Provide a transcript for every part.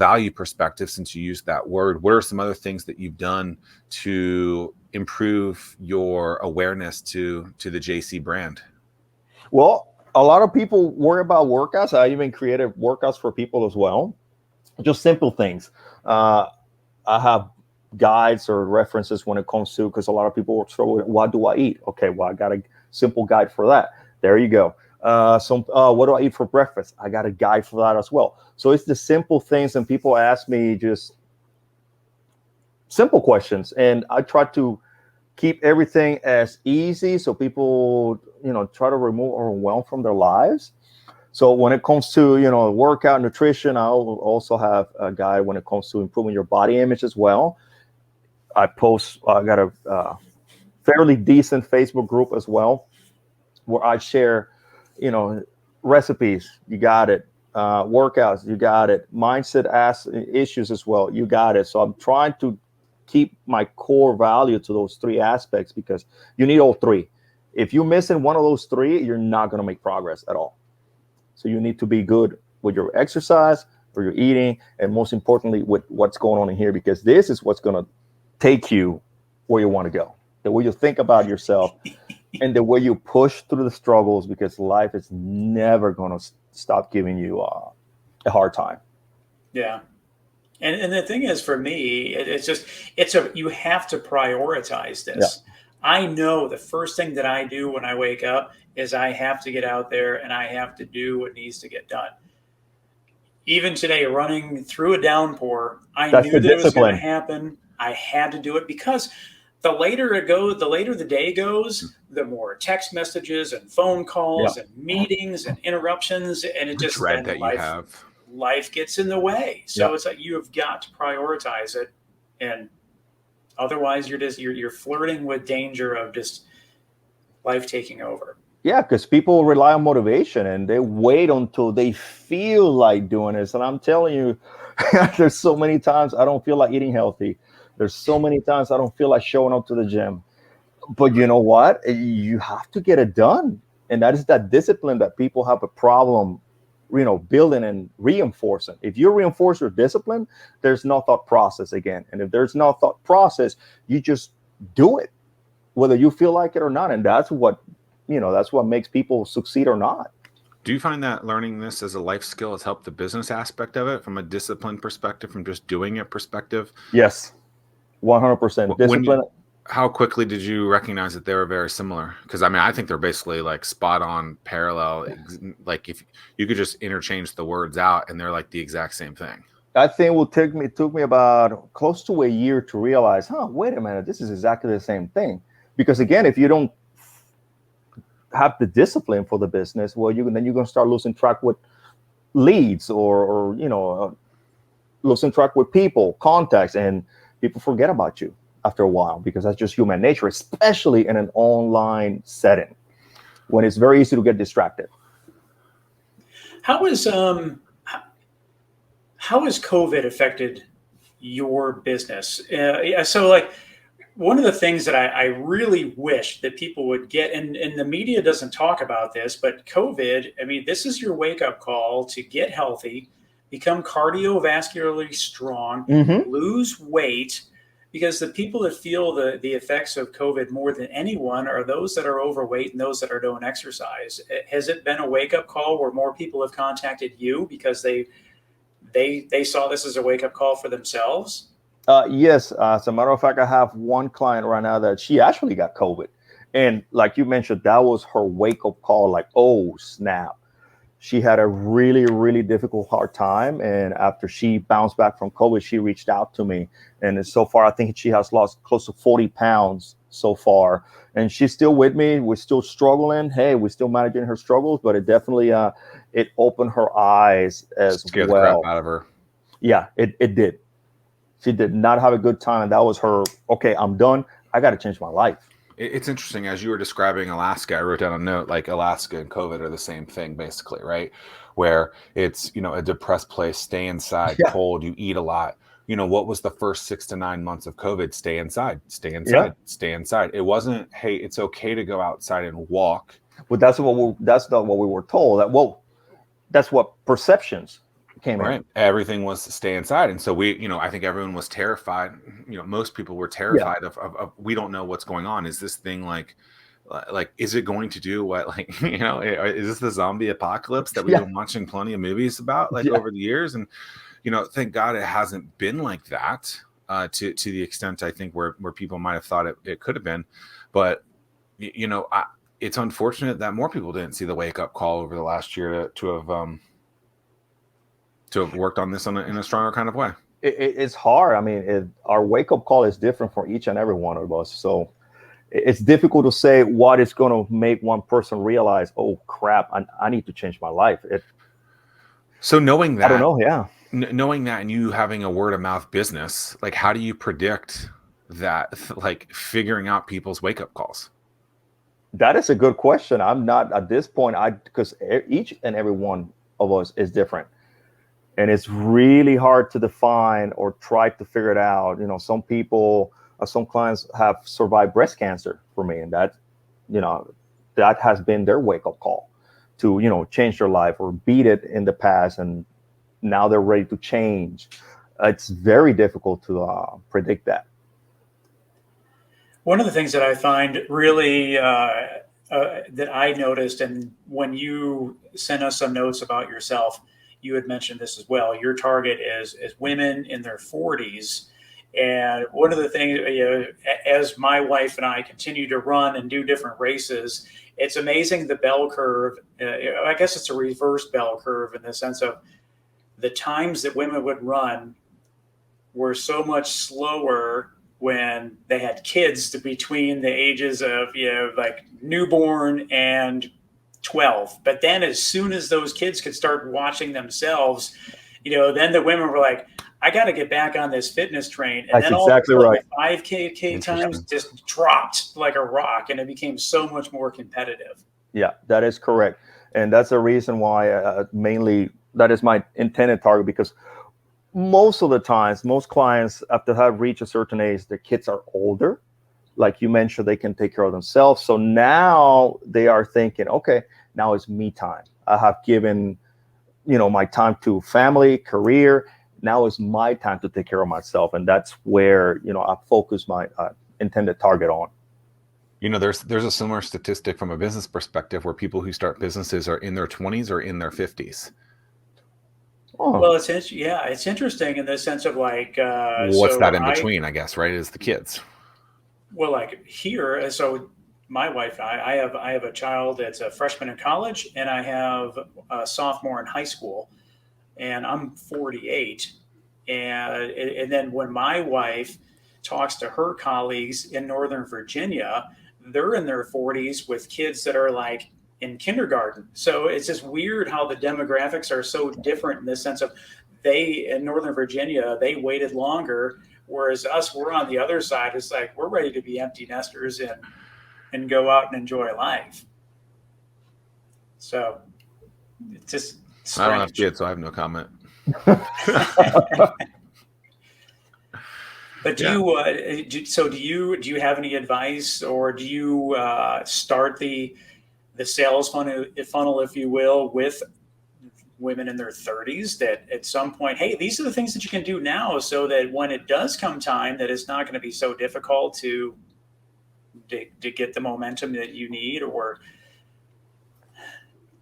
value perspective, since you used that word, what are some other things that you've done to improve your awareness to the JC brand? Well, a lot of people worry about workouts. I even created workouts for people as well. Just simple things. I have guides or references when it comes to, because a lot of people struggle with, what do I eat? Okay, well, I got a simple guide for that. There you go. What do I eat for breakfast? I got a guide for that as well. So it's the simple things, and people ask me just simple questions, and I try to keep everything as easy so people, try to remove overwhelm from their lives. So when it comes to, workout, nutrition, I also have a guide when it comes to improving your body image as well. I got a fairly decent Facebook group as well, where I share, recipes, you got it. Workouts, you got it. Mindset issues as well, you got it. So I'm trying to keep my core value to those three aspects, because you need all three. If you're missing one of those three, you're not going to make progress at all. So you need to be good with your exercise, for your eating, and most importantly, with what's going on in here, because this is what's going to take you where you want to go. The way you think about yourself and the way you push through the struggles, because life is never going to stop giving you a hard time. Yeah. And the thing is, for me, you have to prioritize this. Yeah. I know the first thing that I do when I wake up is I have to get out there and I have to do what needs to get done. Even today, running through a downpour, I knew that it was going to happen. I had to do it, because the later the day goes, the more text messages and phone calls and meetings and interruptions, and it just dread that you have. Life gets in the way. So it's like, you have got to prioritize it, and otherwise you're flirting with danger of just life taking over. Yeah, because people rely on motivation and they wait until they feel like doing this. And I'm telling you, there's so many times I don't feel like eating healthy. There's so many times I don't feel like showing up to the gym. But you know what? You have to get it done. And that is that discipline that people have a problem, building and reinforcing. If you reinforce your discipline, there's no thought process again. And if there's no thought process, you just do it, whether you feel like it or not. And that's what makes people succeed or not. Do you find that learning this as a life skill has helped the business aspect of it, from a discipline perspective, from just doing it perspective? Yes, 100%. Discipline. How quickly did you recognize that they were very similar? Because I think they're basically like spot on, parallel. Like if you could just interchange the words out, and they're like the exact same thing. I think it took me about close to a year to realize, wait a minute, this is exactly the same thing. Because again, if you don't have the discipline for the business, well, then you're going to start losing track with leads or losing track with people, contacts, and people forget about you after a while, because that's just human nature, especially in an online setting when it's very easy to get distracted. How has COVID affected your business? One of the things that I really wish that people would get, and the media doesn't talk about this, but COVID, this is your wake-up call to get healthy, become cardiovascularly strong, lose weight, because the people that feel the effects of COVID more than anyone are those that are overweight and those that are doing exercise. Has it been a wake-up call where more people have contacted you because they saw this as a wake-up call for themselves? Yes. As a matter of fact, I have one client right now that she actually got COVID. And like you mentioned, that was her wake-up call, like, oh, snap. She had a really, really difficult, hard time. And after she bounced back from COVID, she reached out to me. And so far, I think she has lost close to 40 pounds so far. And she's still with me. We're still struggling. Hey, we're still managing her struggles. But it definitely, it opened her eyes as Scared well. The crap out of her. Yeah, it did. She did not have a good time. That was her, okay, I'm done. I got to change my life. It's interesting. As you were describing Alaska, I wrote down a note, like Alaska and COVID are the same thing, basically, right? Where it's, a depressed place, stay inside, cold, you eat a lot. What was the first 6 to 9 months of COVID? Stay inside, stay inside. It wasn't, hey, it's okay to go outside and walk. Well, that's not what we were told. That's what perceptions came in. Right. Everything was to stay inside. And so we, I think everyone was terrified. Most people were terrified of we don't know what's going on. Is this thing like, is it going to do what, is this the zombie apocalypse that we've been watching plenty of movies about over the years? And, thank God it hasn't been like that to the extent I think where people might have thought it could have been. But, it's unfortunate that more people didn't see the wake up call over the last year to have worked on this in a stronger kind of way. It's hard. I mean, our wake up call is different for each and every one of us. So it's difficult to say what is going to make one person realize, oh crap, I need to change my life. So knowing that, I don't know. Yeah. Knowing that, and you having a word of mouth business, like how do you predict that, like figuring out people's wake up calls? That is a good question. I'm not at this point, because each and every one of us is different. And it's really hard to define or try to figure it out. Some people, some clients have survived breast cancer for me. And that has been their wake up call to, change their life or beat it in the past. And now they're ready to change. It's very difficult to predict that. One of the things that I find really that I noticed, and when you sent us some notes about yourself, you had mentioned this as well. Your target is women in their 40s. And one of the things, as my wife and I continue to run and do different races, it's amazing the bell curve. I guess it's a reverse bell curve in the sense of the times that women would run were so much slower when they had kids between the ages of, like newborn and 12. But then as soon as those kids could start watching themselves, then the women were like, I got to get back on this fitness train. And that's then exactly all right. 5K times just dropped like a rock, and it became so much more competitive. Yeah, that is correct. And that's the reason why mainly that is my intended target, because most of the times, most clients, after have reached a certain age, their kids are older. Like you mentioned, they can take care of themselves. So now they are thinking, okay, now it's me time. I have given, my time to family, career. Now it's my time to take care of myself. And that's where, I focus my intended target on. There's a similar statistic from a business perspective where people who start businesses are in their 20s or in their 50s. Oh. Well, it's interesting in the sense of like what's that in between, I guess, right? Is the kids. Well, like here, so my wife and I have a child that's a freshman in college, and I have a sophomore in high school, and I'm 48. And then when my wife talks to her colleagues in Northern Virginia, they're in their 40s with kids that are like in kindergarten. So it's just weird how the demographics are so different in the sense of they in Northern Virginia, they waited longer. Whereas us, we're on the other side. It's like we're ready to be empty nesters and go out and enjoy life. So it's just strange. I don't have kids, so I have no comment. But do you have any advice, or do you start the sales funnel, if you will, with women in their 30s that at some point, hey, these are the things that you can do now so that when it does come time, that it's not going to be so difficult to get the momentum that you need? Or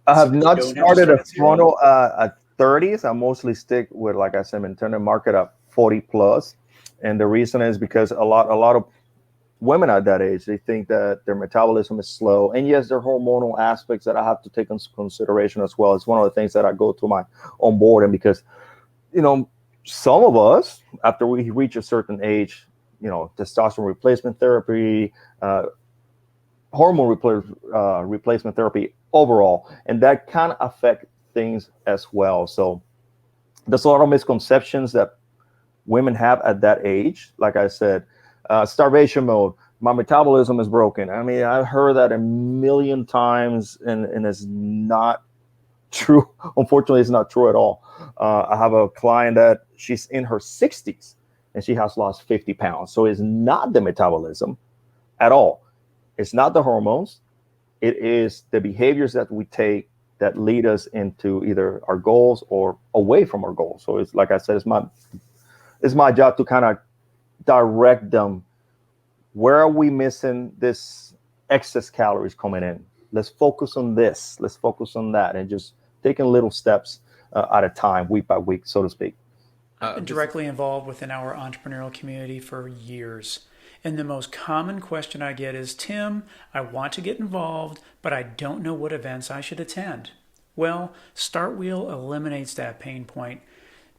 I have not started a funnel at 30s. I mostly stick with, like I said, intended market at 40 plus. And the reason is because a lot of women at that age, they think that their metabolism is slow. And yes, there are hormonal aspects that I have to take into consideration as well. It's one of the things that I go through my onboarding because, some of us, after we reach a certain age, testosterone replacement therapy, hormone replacement therapy overall, and that can affect things as well. So there's a lot of misconceptions that women have at that age. Like I said, starvation mode, my metabolism is broken. I mean, I've heard that a million times, and it's not true. Unfortunately, it's not true at all. I have a client that she's in her 60s and she has lost 50 pounds. So it's not the metabolism at all. It's not the hormones. It is the behaviors that we take that lead us into either our goals or away from our goals. So it's like I said, it's my job to kind of direct them. Where are we missing this excess calories coming in? Let's focus on this. Let's focus on that, and just taking little steps at a time, week by week, so to speak. I've been directly involved within our entrepreneurial community for years. And the most common question I get is, Tim, I want to get involved, but I don't know what events I should attend. Well, StartWheel eliminates that pain point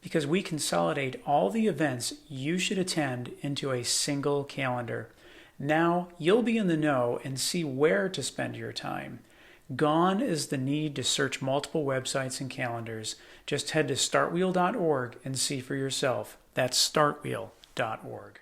because we consolidate all the events you should attend into a single calendar. Now you'll be in the know and see where to spend your time. Gone is the need to search multiple websites and calendars. Just head to startwheel.org and see for yourself. That's startwheel.org.